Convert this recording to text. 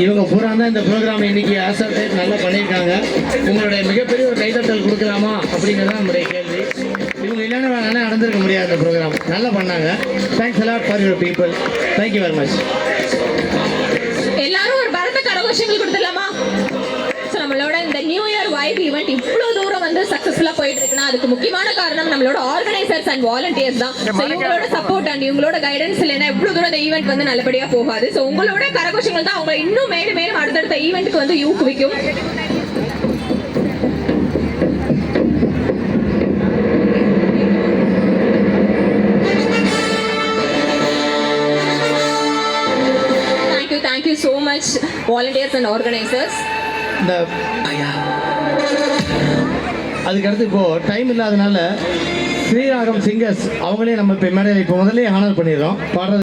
இவங்க பூரா தான் இந்த ப்ரோக்ராம் இன்னைக்கு ஆசர்டேட் நல்லா பண்ணியிருக்காங்க. உங்களுடைய மிகப்பெரிய ஒரு கைதட்டல் கொடுக்கலாமா அப்படிங்கிறது தான் நம்முடைய கேள்வி. இவங்க இல்லைன்னா வேணா நடந்திருக்க முடியாது. இந்த ப்ரோக்ராம் நல்லா பண்ணாங்க. Thanks a lot for your people. Thank you very much. எல்லாரும் ஒரு பரத கரகோஷங்கள் கொடுத்துடலாமா? நம்மளோட இந்த நியூ இயர் வைப் ஈவெண்ட் இவ்வளவு தூரம் வந்து சக்சஸ்ஃபுல்லா போயிட்டு இருக்குன்னா அதுக்கு முக்கியமான காரணம் நம்மளோட ஆர்கனைசர்ஸ் அண்ட் வாலண்டியர்ஸ் தான். இவங்களோட சப்போர்ட் அண்ட் இவங்களோட கைடன்ஸ் இல்லைன்னா இவ்வளவு தூரம் இந்த ஈவெண்ட் வந்து நல்லபடியா போகாது. ஸோ உங்களோட கரகோஷங்கள் தான் அவங்க இன்னும் மேலும் மேலும் அடுத்தடுத்த ஈவெண்ட்டுக்கு வந்து ஊக்குவிக்கும். Thank you so much volunteers and organizers. இந்த அதுக்கடுத்து இப்போது டைம் இல்லாதனால ஸ்ரீராகம் சிங்கர்ஸ் அவங்களே நம்ம இப்போ மேடையில் இப்போ முதல்ல ஹானர் பண்ணிடுறோம். பாடுறது